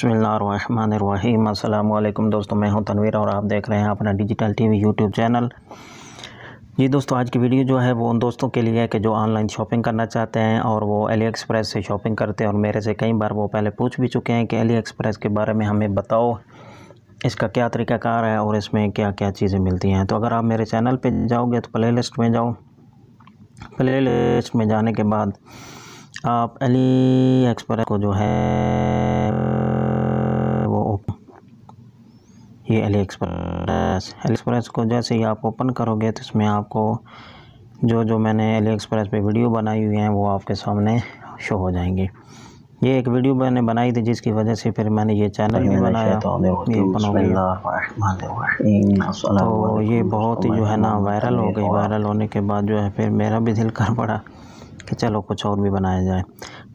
बिस्मिल्लाहिर्रहमानिर्रहीम। अस्सलाम वालेकुम दोस्तों, मैं हूं तनवीर और आप देख रहे हैं अपना डिजिटल टीवी यूट्यूब चैनल। जी दोस्तों, आज की वीडियो जो है वो उन दोस्तों के लिए है कि जो ऑनलाइन शॉपिंग करना चाहते हैं और वो अली एक्सप्रेस से शॉपिंग करते हैं और मेरे से कई बार वो पहले पूछ भी चुके हैं कि अली एक्सप्रेस के बारे में हमें बताओ, इसका क्या तरीक़ाकार है और इसमें क्या क्या चीज़ें मिलती हैं। तो अगर आप मेरे चैनल पर जाओगे तो प्ले लिस्ट में जाओ। प्ले लिस्ट में जाने के बाद आप अली एक्सप्रेस को जो है वो ये अली एक्सप्रेस को जैसे ही आप ओपन करोगे तो इसमें आपको जो मैंने अली एक्सप्रेस पे वीडियो बनाई हुई हैं वो आपके सामने शो हो जाएंगी। ये एक वीडियो मैंने बनाई थी जिसकी वजह से फिर मैंने ये चैनल भी बनाया। ये ओपन हो गई तो ये बहुत ही जो है ना वायरल हो गई। वायरल होने के बाद जो है फिर मेरा भी दिल कर पड़ा कि चलो कुछ और भी बनाया जाए।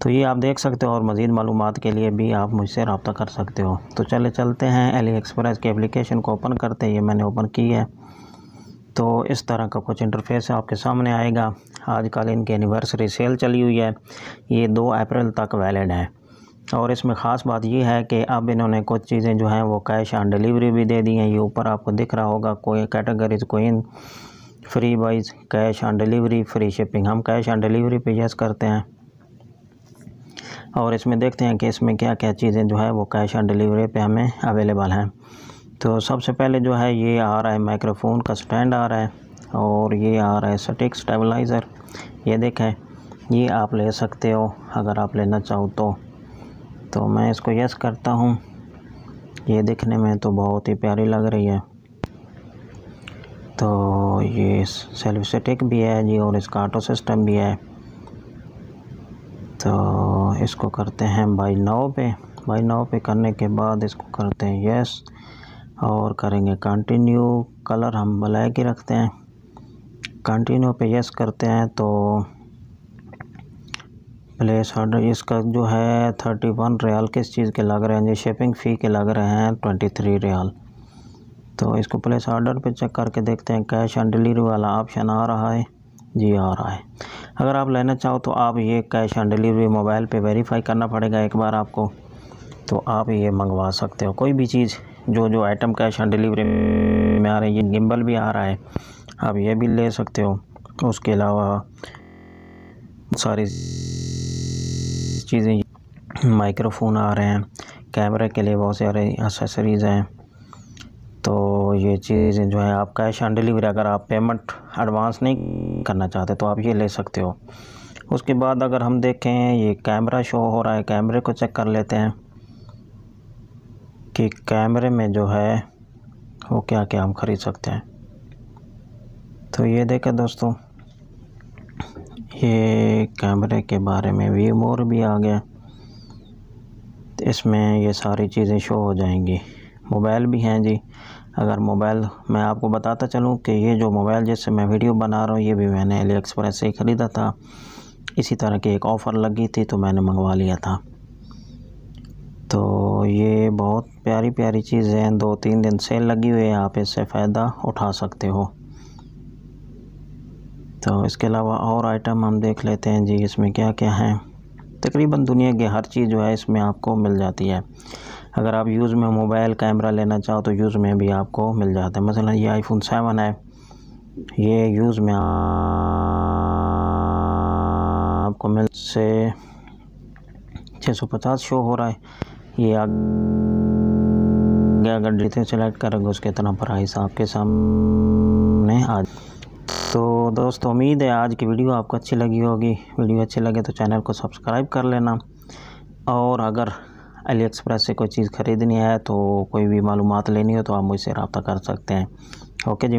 तो ये आप देख सकते हो और मज़ीद मालूमात के लिए भी आप मुझसे रब्ता कर सकते हो। तो चलते हैं अली एक्सप्रेस के एप्लीकेशन को ओपन करते हैं। ये मैंने ओपन की है तो इस तरह का कुछ इंटरफेस आपके सामने आएगा। आजकल इनकी एनिवर्सरी सेल चली हुई है, ये 2 अप्रैल तक वैलिड है। और इसमें ख़ास बात ये है कि अब इन्होंने कुछ चीज़ें जो हैं वो कैश ऑन डिलीवरी भी दे दी हैं। ये ऊपर आपको दिख रहा होगा कोई कैटेगरीज कोइन freebies, cash on delivery, free shipping. हम कैश ऑन डिलीवरी पे यस करते हैं और इसमें देखते हैं कि इसमें क्या क्या चीज़ें जो है वो कैश ऑन डिलीवरी पे हमें अवेलेबल हैं। तो सबसे पहले जो है ये आ रहा है माइक्रोफोन का स्टैंड आ रहा है और ये आ रहा है स्टिक स्टेबलाइज़र। ये देखें, ये आप ले सकते हो अगर आप लेना चाहो तो मैं इसको यस करता हूँ। ये दिखने में तो बहुत ही प्यारी लग रही है। तो ये सेल्फ स्टिक भी है जी और इसका ऑटो सिस्टम भी है। तो इसको करते हैं बाई नाउ पे। बाई नाउ पे करने के बाद इसको करते हैं यस और करेंगे कंटिन्यू। कलर हम ब्लैक ही रखते हैं। कंटिन्यू पे यस करते हैं तो प्लेस ऑर्डर इसका जो है 31 रियाल किस चीज़ के लग रहे हैं जी, शिपिंग फ़ी के लग रहे हैं 23 रियाल। तो इसको प्लेस ऑर्डर पे चेक करके देखते हैं कैश ऑन डिलीवरी वाला ऑप्शन आ रहा है जी, आ रहा है। अगर आप लेना चाहो तो आप ये कैश ऑन डिलीवरी मोबाइल पे वेरीफाई करना पड़ेगा एक बार आपको, तो आप ये मंगवा सकते हो कोई भी चीज़। जो आइटम कैश ऑन डिलीवरी में आ रही है, ये गिम्बल भी आ रहा है, आप ये भी ले सकते हो। उसके अलावा सारी चीज़ें, माइक्रोफोन आ रहे हैं, कैमरे के लिए बहुत सारे एक्सेसरीज़ हैं। तो ये चीज़ें जो है आप कैश ऑन डिलीवरी, अगर आप पेमेंट एडवांस नहीं करना चाहते तो आप ये ले सकते हो। उसके बाद अगर हम देखें ये कैमरा शो हो रहा है, कैमरे को चेक कर लेते हैं कि कैमरे में जो है वो क्या क्या हम ख़रीद सकते हैं। तो ये देखें दोस्तों, ये कैमरे के बारे में व्यू मोर भी आ गया। इसमें ये सारी चीज़ें शो हो जाएंगी। मोबाइल भी हैं जी। अगर मोबाइल मैं आपको बताता चलूँ कि ये जो मोबाइल जिससे मैं वीडियो बना रहा हूँ ये भी मैंने अली एक्सप्रेस से ही ख़रीदा था। इसी तरह की एक ऑफ़र लगी थी तो मैंने मंगवा लिया था। तो ये बहुत प्यारी प्यारी चीज़ें हैं। 2-3 दिन सेल लगी हुई है, आप इससे फ़ायदा उठा सकते हो। तो इसके अलावा और आइटम हम देख लेते हैं जी, इसमें क्या क्या है। तकरीबन दुनिया की हर चीज़ जो है इसमें आपको मिल जाती है। अगर आप यूज़ में मोबाइल कैमरा लेना चाहो तो यूज़ में भी आपको मिल जाता है। मसलन ये iPhone 7 है, ये यूज़ में आपको मिल से 650 शो हो रहा है। ये आगे अगर जितने सेलेक्ट करोगे उसके इतना प्राइस आपके सामने आ। तो दोस्तों, उम्मीद है आज की वीडियो आपको अच्छी लगी होगी। वीडियो अच्छी लगे तो चैनल को सब्सक्राइब कर लेना और अगर अली एक्सप्रेस से कोई चीज़ ख़रीदनी है तो कोई भी मालूमात लेनी हो तो आप मुझसे रब्ता कर सकते हैं। ओके जी।